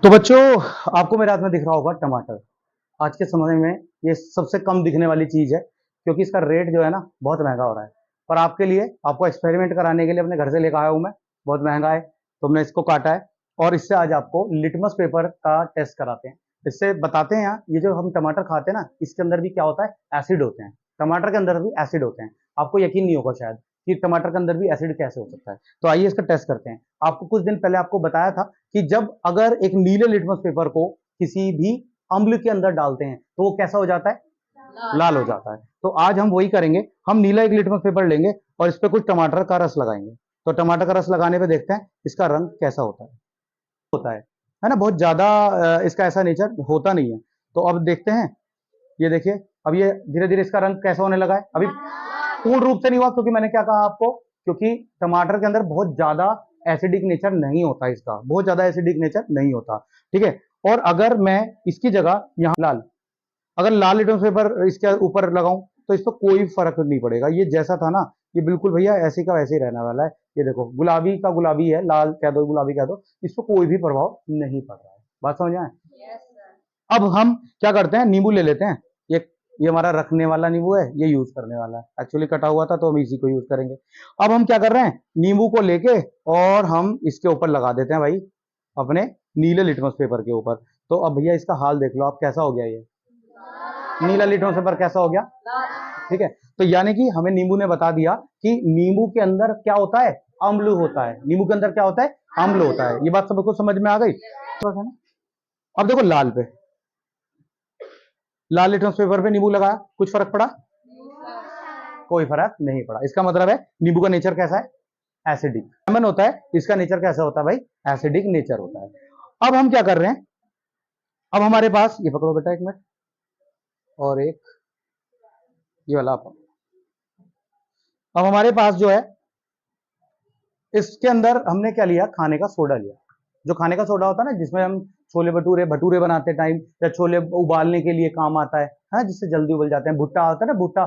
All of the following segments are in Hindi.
तो बच्चों, आपको मेरे हाथ में दिख रहा होगा टमाटर। आज के समय में ये सबसे कम दिखने वाली चीज है, क्योंकि इसका रेट जो है ना बहुत महंगा हो रहा है। पर आपके लिए, आपको एक्सपेरिमेंट कराने के लिए अपने घर से लेकर आया हूं मैं। बहुत महंगा है तो हमने इसको काटा है, और इससे आज आपको लिटमस पेपर का टेस्ट कराते हैं। इससे बताते हैं ये जो हम टमाटर खाते हैं ना, इसके अंदर भी क्या होता है, एसिड होते हैं। टमाटर के अंदर भी एसिड होते हैं। आपको यकीन नहीं होगा शायद कि टमाटर के अंदर भी एसिड कैसे हो सकता है। तो आइए इसका टेस्ट करते हैं। आपको कुछ दिन पहले आपको बताया था कि जब अगर एक नीले लिटमस पेपर को किसी भी अम्ल के अंदर डालते हैं तो वो कैसा हो जाता है, लाल हो जाता है। तो आज हम वही करेंगे। हम नीला एक लिटमस पेपर लेंगे और इस पे कुछ टमाटर का रस लगाएंगे। तो टमाटर का रस लगाने पे देखते हैं इसका रंग कैसा होता है ना। बहुत ज्यादा इसका ऐसा नेचर होता नहीं है। तो अब देखते हैं। ये देखिए, अब ये धीरे धीरे इसका रंग कैसा होने लगा है। अभी पूर्ण रूप से नहीं हुआ, क्योंकि मैंने क्या कहा आपको, क्योंकि टमाटर के अंदर बहुत ज्यादा एसिडिक नेचर नहीं होता, इसका बहुत ज्यादा एसिडिक नेचर नहीं होता। ठीक है। और अगर मैं इसकी जगह यहाँ लाल, अगर लाल लिटमस पेपर इसके ऊपर लगाऊं तो इस पर कोई फर्क नहीं पड़ेगा। ये जैसा था ना, ये बिल्कुल भैया ऐसे का वैसे ही रहने वाला है। ये देखो, गुलाबी का गुलाबी है, लाल कह दो, गुलाबी कह दो, इस पर कोई भी प्रभाव नहीं पड़ रहा है। बात समझ आए? अब हम क्या करते हैं, नींबू ले लेते हैं। ये हमारा रखने वाला नींबू है, ये यूज करने वाला है। एक्चुअली कटा हुआ था तो हम इसी को यूज करेंगे। अब हम क्या कर रहे हैं, नींबू को लेके और हम इसके ऊपर लगा देते हैं भाई, अपने नीले लिटमस पेपर के ऊपर। तो अब भैया इसका हाल देख लो आप, कैसा हो गया ये नीला लिटमस पेपर, कैसा हो गया। ठीक है। तो यानी कि हमें नींबू ने बता दिया कि नींबू के अंदर क्या होता है, अम्ल होता है। नींबू के अंदर क्या होता है, अम्ल होता है। ये बात सबको समझ में आ गई। अब देखो लाल पे, लाल लिटमस पेपर पे नींबू लगाया, कुछ फर्क पड़ा? कोई फर्क नहीं पड़ा। इसका मतलब है नींबू का नेचर कैसा है, एसिडिक। लेमन होता है, इसका नेचर कैसा होता है भाई, एसिडिक नेचर होता है। अब हम क्या कर रहे हैं, अब हमारे पास ये पकड़ो बेटा एक मिनट, और एक ये वाला आप। अब हमारे पास जो है, इसके अंदर हमने क्या लिया, खाने का सोडा लिया। जो खाने का सोडा होता है ना, जिसमें हम छोले भटूरे भटूरे बनाते टाइम, या छोले उबालने के लिए काम आता है, हाँ, जिससे जल्दी उबल जाते हैं। भुट्टा होता है ना, भुट्टा,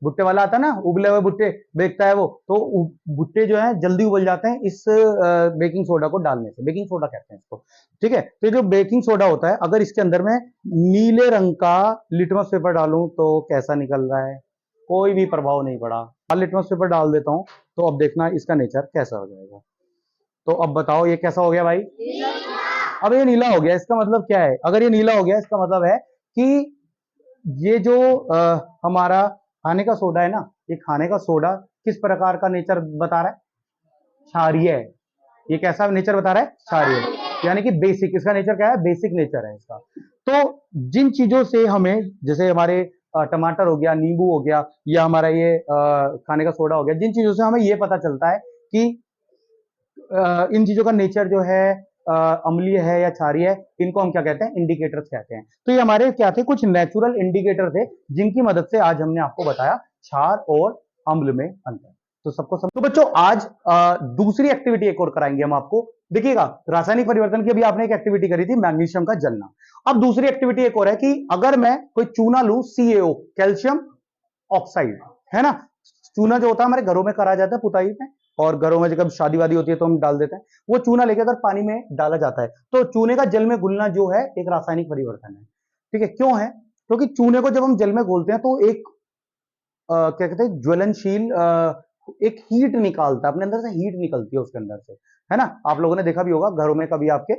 भुट्टे वाला आता है ना, उबले हुए भुट्टे बेचता है वो, तो भुट्टे जो है जल्दी उबल जाते हैं इस बेकिंग सोडा को डालने से। बेकिंग सोडा कहते हैं इसको। ठीक है। तो जो बेकिंग सोडा होता है, अगर इसके अंदर में नीले रंग का लिटमस पेपर डालूं तो कैसा निकल रहा है, कोई भी प्रभाव नहीं पड़ा। लाल लिटमस पेपर डाल देता हूं तो अब देखना इसका नेचर कैसा हो जाएगा। तो अब बताओ ये कैसा हो गया भाई, अब ये नीला हो गया। इसका मतलब क्या है, अगर ये नीला हो गया इसका मतलब है कि ये जो हमारा खाने का सोडा है ना, ये खाने का सोडा किस प्रकार का नेचर बता रहा है, क्षारीय है। ये कैसा नेचर बता रहा है, क्षारीय, यानी कि बेसिक। इसका नेचर क्या है, बेसिक नेचर है इसका। तो जिन चीजों से हमें, जैसे हमारे टमाटर हो गया, नींबू हो गया, या हमारा ये खाने का सोडा हो गया, जिन चीजों से हमें ये पता चलता है कि इन चीजों का नेचर जो है अम्लीय है या क्षारीय है, इनको हम क्या कहते हैं, इंडिकेटर्स कहते हैं। तो ये हमारे क्या थे, कुछ नेचुरल इंडिकेटर थे, जिनकी मदद से आज हमने आपको बताया क्षार और अम्ल में अंतर। तो सबको तो बच्चों, आज दूसरी एक्टिविटी एक और कराएंगे हम आपको। देखिएगा, रासायनिक परिवर्तन की अभी आपने एक एक्टिविटी करी थी, मैग्नीशियम का जलना। अब दूसरी एक्टिविटी एक और है कि अगर मैं कोई चूना लूं, CaO, कैल्शियम ऑक्साइड, है ना। चूना जो होता है हमारे घरों में करा जाता है पुताई में, और घरों में जब शादी वादी होती है तो हम डाल देते हैं। वो चूना लेके अगर पानी में डाला जाता है तो चूने का जल में घुलना जो है एक रासायनिक परिवर्तन है। ठीक है। क्यों है, क्योंकि चूने को जब हम जल में घोलते हैं तो एक क्या कहते हैं, ज्वलनशील एक हीट निकालता है, अपने अंदर से हीट निकलती है उसके अंदर से, है ना। आप लोगों ने देखा भी होगा घरों में कभी आपके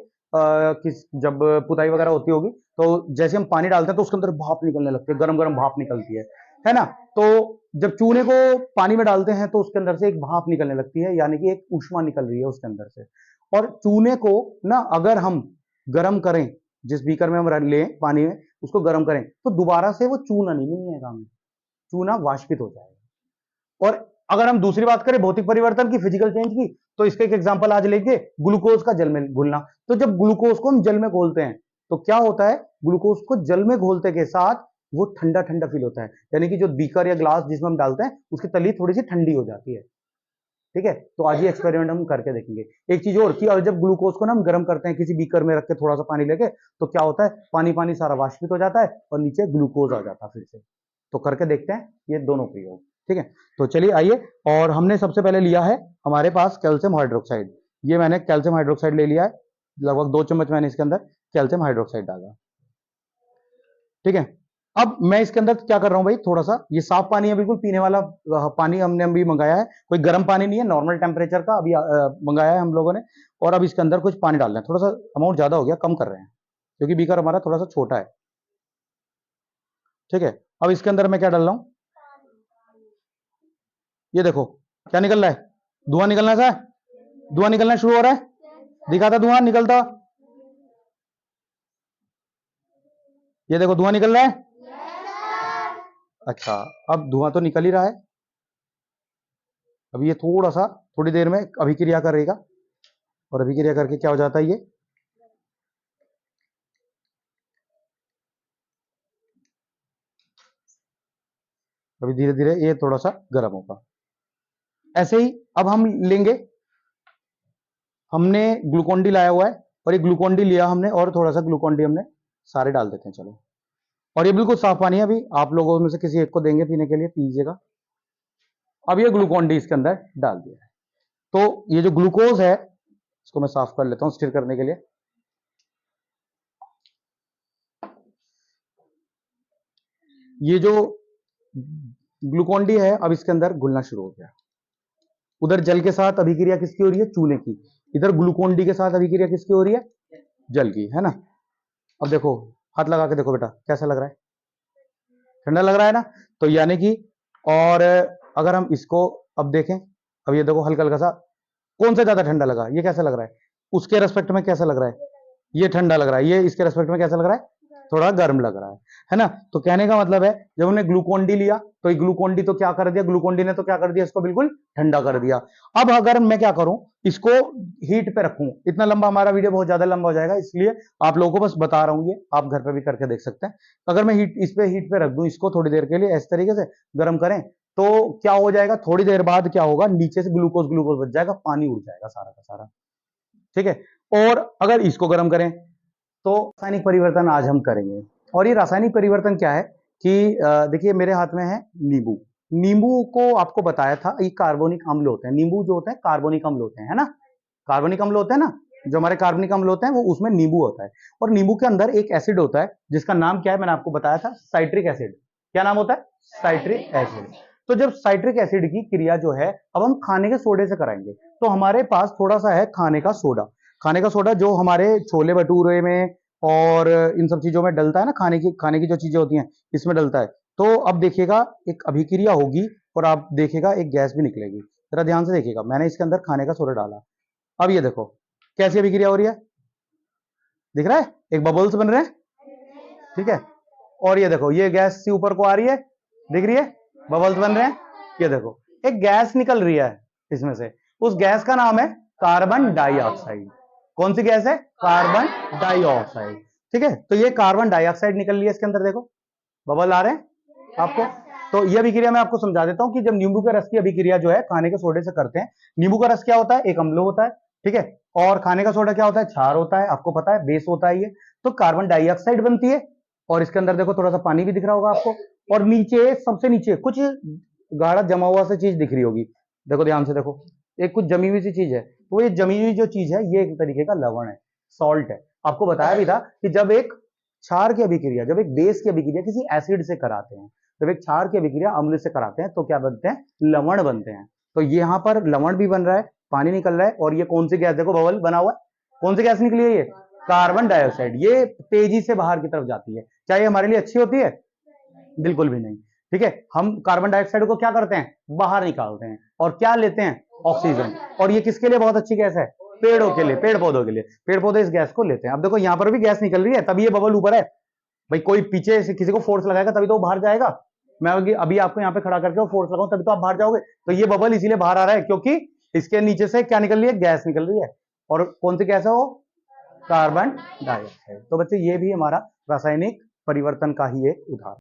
जब पुताई वगैरह होती होगी, तो जैसे हम पानी डालते हैं तो उसके अंदर भाप निकलने लगती है, गरम गरम भाप निकलती है ना। तो जब चूने को पानी में डालते हैं तो उसके अंदर से एक भाप निकलने लगती है, यानी कि एक ऊष्मा निकल रही है उसके अंदर से। और चूने को ना अगर हम गर्म करें, जिस बीकर में हम लें पानी में, उसको गर्म करें, तो दोबारा से वो चूना नहीं मिलेगा हमें, चूना वाष्पित हो जाएगा। और अगर हम दूसरी बात करें भौतिक परिवर्तन की, फिजिकल चेंज की, तो इसका एक एग्जांपल आज लेंगे, ग्लूकोज का जल में घुलना। तो जब ग्लूकोज को हम जल में घोलते हैं तो क्या होता है, ग्लूकोज को जल में घोलते के साथ वो ठंडा ठंडा फील होता है, यानी कि जो बीकर या ग्लास जिसमें हम डालते हैं उसकी तली थोड़ी सी ठंडी हो जाती है। ठीक है। तो आज ये एक्सपेरिमेंट हम करके देखेंगे। एक चीज और की, और जब ग्लूकोज को ना हम गर्म करते हैं किसी बीकर में रख के थोड़ा सा पानी लेके, तो क्या होता है, पानी पानी सारा वाष्पित हो जाता है और नीचे ग्लूकोज आ जाता है फिर से। तो करके देखते हैं ये दोनों प्रयोग। ठीक है। तो चलिए आइए, और हमने सबसे पहले लिया है हमारे पास कैल्शियम हाइड्रोक्साइड। ये मैंने कैल्शियम हाइड्रोक्साइड ले लिया है। लगभग 2 चम्मच मैंने इसके अंदर कैल्शियम हाइड्रोक्साइड डाला। ठीक है, अब मैं इसके अंदर क्या कर रहा हूं भाई, थोड़ा सा ये साफ पानी है, बिल्कुल पीने वाला पानी हमने अभी मंगाया है, कोई गर्म पानी नहीं है, नॉर्मल टेम्परेचर का अभी मंगाया है हम लोगों ने। और अब इसके अंदर कुछ पानी डालना है, थोड़ा सा अमाउंट ज्यादा हो गया, कम कर रहे हैं क्योंकि बीकर हमारा थोड़ा सा छोटा है। ठीक है, अब इसके अंदर मैं क्या डाल रहा हूं, ये देखो क्या निकल रहा है, धुआं निकलना सा, धुआं निकलना शुरू हो रहा है, दिखाता धुआं निकलता, ये देखो धुआं निकल रहा है। अच्छा, अब धुआं तो निकल ही रहा है, अब ये थोड़ा सा थोड़ी देर में अभिक्रिया करेगा, और अभिक्रिया करके क्या हो जाता है, ये अभी धीरे धीरे ये थोड़ा सा गर्म होगा। ऐसे ही अब हम लेंगे, हमने ग्लूकोन डी लाया हुआ है, और ये ग्लूकोन डी लिया हमने, और थोड़ा सा ग्लूकोन डी हमने सारे डाल देते हैं, चलो। और ये बिल्कुल साफ पानी है, अभी आप लोगों में से किसी एक को देंगे पीने के लिए, पीजिएगा। अब ये ग्लूकोन डी इसके अंदर डाल दिया है, तो ये जो ग्लूकोज है इसको मैं साफ कर लेता हूं स्टिर करने के लिए। ये जो ग्लूकोन डी है अब इसके अंदर घुलना शुरू हो गया, उधर जल के साथ अभिक्रिया किसकी हो रही है, चूने की, इधर ग्लूकोन डी के साथ अभिक्रिया किसकी हो रही है, जल की, है ना। अब देखो, हाथ लगा के देखो बेटा, कैसा लग रहा है, ठंडा लग रहा है ना, तो यानी कि, और अगर हम इसको अब देखें, अब ये देखो हल्का हल्का सा, कौन सा ज्यादा ठंडा लगा, ये कैसा लग रहा है, उसके रेस्पेक्ट में कैसा लग रहा है, ये ठंडा लग रहा है, ये इसके रेस्पेक्ट में कैसा लग रहा है, थोड़ा गर्म लग रहा है ना। तो कहने का मतलब है, जब हमने ग्लूकोन डी लिया तो ये ग्लूकोन डी तो क्या कर दिया, ग्लूकोन डी ने तो क्या कर दिया, इसको बिल्कुल ठंडा कर दिया। अब अगर मैं क्या करूं, इसको हीट पे रखूं, इतना लंबा हमारा वीडियो बहुत ज्यादा लंबा हो जाएगा, इसलिए आप लोगों को बस बता रहा हूं, ये आप घर पे भी करके देख सकते हैं। अगर मैं हीट, इस पे हीट पे रख दूं इसको थोड़ी देर के लिए, इस तरीके से गर्म करें, तो क्या हो जाएगा, थोड़ी देर बाद क्या होगा, नीचे से ग्लूकोज ग्लूकोज बच जाएगा, पानी उड़ जाएगा सारा का सारा। ठीक है, और अगर इसको गर्म करें तो रासायनिक परिवर्तन आज हम करेंगे। और ये रासायनिक परिवर्तन क्या है कि देखिए मेरे हाथ में है नींबू, नींबू को आपको बताया था ये कार्बोनिक अम्ल होते हैं, नींबू जो होते हैं कार्बोनिक अम्ल होते हैं, है ना, कार्बोनिक अम्ल होते हैं ना, जो हमारे कार्बनिक अम्ल होते हैं वो उसमें नींबू होता है। और नींबू के अंदर एक एसिड होता है जिसका नाम क्या है, मैंने आपको बताया था, साइट्रिक एसिड। क्या नाम होता है, साइट्रिक एसिड। तो जब साइट्रिक एसिड की क्रिया जो है अब हम खाने के सोडे से कराएंगे, तो हमारे पास थोड़ा सा है खाने का सोडा, खाने का सोडा जो हमारे छोले भटूरे में और इन सब चीजों में डलता है ना, खाने की जो चीजें होती हैं इसमें डलता है। तो अब देखिएगा एक अभिक्रिया होगी, और आप देखिएगा एक गैस भी निकलेगी, जरा ध्यान से देखिएगा, मैंने इसके अंदर खाने का सोडा डाला, अब ये देखो कैसी अभिक्रिया हो रही है, दिख रहा है, एक बबल्स बन रहे हैं। ठीक है, और ये देखो ये गैस सी ऊपर को आ रही है, दिख रही है, बबल्स बन रहे हैं, ये देखो एक गैस निकल रही है इसमें से, उस गैस का नाम है कार्बन डाइऑक्साइड। कौन सी गैस है, कार्बन डाइऑक्साइड। ठीक है, तो ये कार्बन डाइऑक्साइड निकल रही है इसके अंदर, देखो बबल आ रहे हैं आपको। तो ये अभिक्रिया मैं आपको समझा देता हूं कि जब नींबू के रस की अभिक्रिया जो है खाने के सोडे से करते हैं, नींबू का रस क्या होता है, एक अम्ल होता है, ठीक है, और खाने का सोडा क्या होता है, क्षार होता है, आपको पता है बेस होता है ये। तो कार्बन डाइऑक्साइड बनती है, और इसके अंदर देखो थोड़ा सा पानी भी दिख रहा होगा आपको, और नीचे सबसे नीचे कुछ गाढ़ा जमा हुआ सी चीज दिख रही होगी, देखो ध्यान से देखो, एक कुछ जमी हुई सी चीज है, तो ये जमी हुई जो चीज है ये एक तरीके का लवण है, सॉल्ट है। आपको बताया भी था कि जब एक क्षार की अभिक्रिया, जब एक बेस की अभिक्रिया किसी एसिड से कराते हैं, जब एक क्षार की अभिक्रिया अम्ल से कराते हैं, तो क्या बनते हैं, लवण बनते हैं। तो यहाँ पर लवण भी बन रहा है, पानी निकल रहा है, और ये कौन सी गैस, देखो बबल बना हुआ है, कौन सी गैस निकली है, ये कार्बन डाइऑक्साइड। ये तेजी से बाहर की तरफ जाती है, क्या ये हमारे लिए अच्छी होती है, बिल्कुल भी नहीं। ठीक है, हम कार्बन डाइऑक्साइड को क्या करते हैं, बाहर निकालते हैं, और क्या लेते हैं, ऑक्सीजन। और ये किसके लिए बहुत अच्छी गैस है, पेड़ों के लिए, पेड़ पौधों के लिए, पेड़ पौधे इस गैस को लेते हैं। अब देखो यहां पर भी गैस निकल रही है, तभी ये बबल ऊपर है, भाई कोई पीछे से किसी को फोर्स लगाएगा तभी तो वो बाहर जाएगा, मैं अभी आपको यहाँ पे खड़ा करके फोर्स लगाऊं तभी तो आप बाहर जाओगे। तो ये बबल इसीलिए बाहर आ रहा है क्योंकि इसके नीचे से क्या निकल रही है, गैस निकल रही है, और कौन सी गैस है वो, कार्बन डाइऑक्साइड। तो बच्चे ये भी हमारा रासायनिक परिवर्तन का ही एक उदाहरण।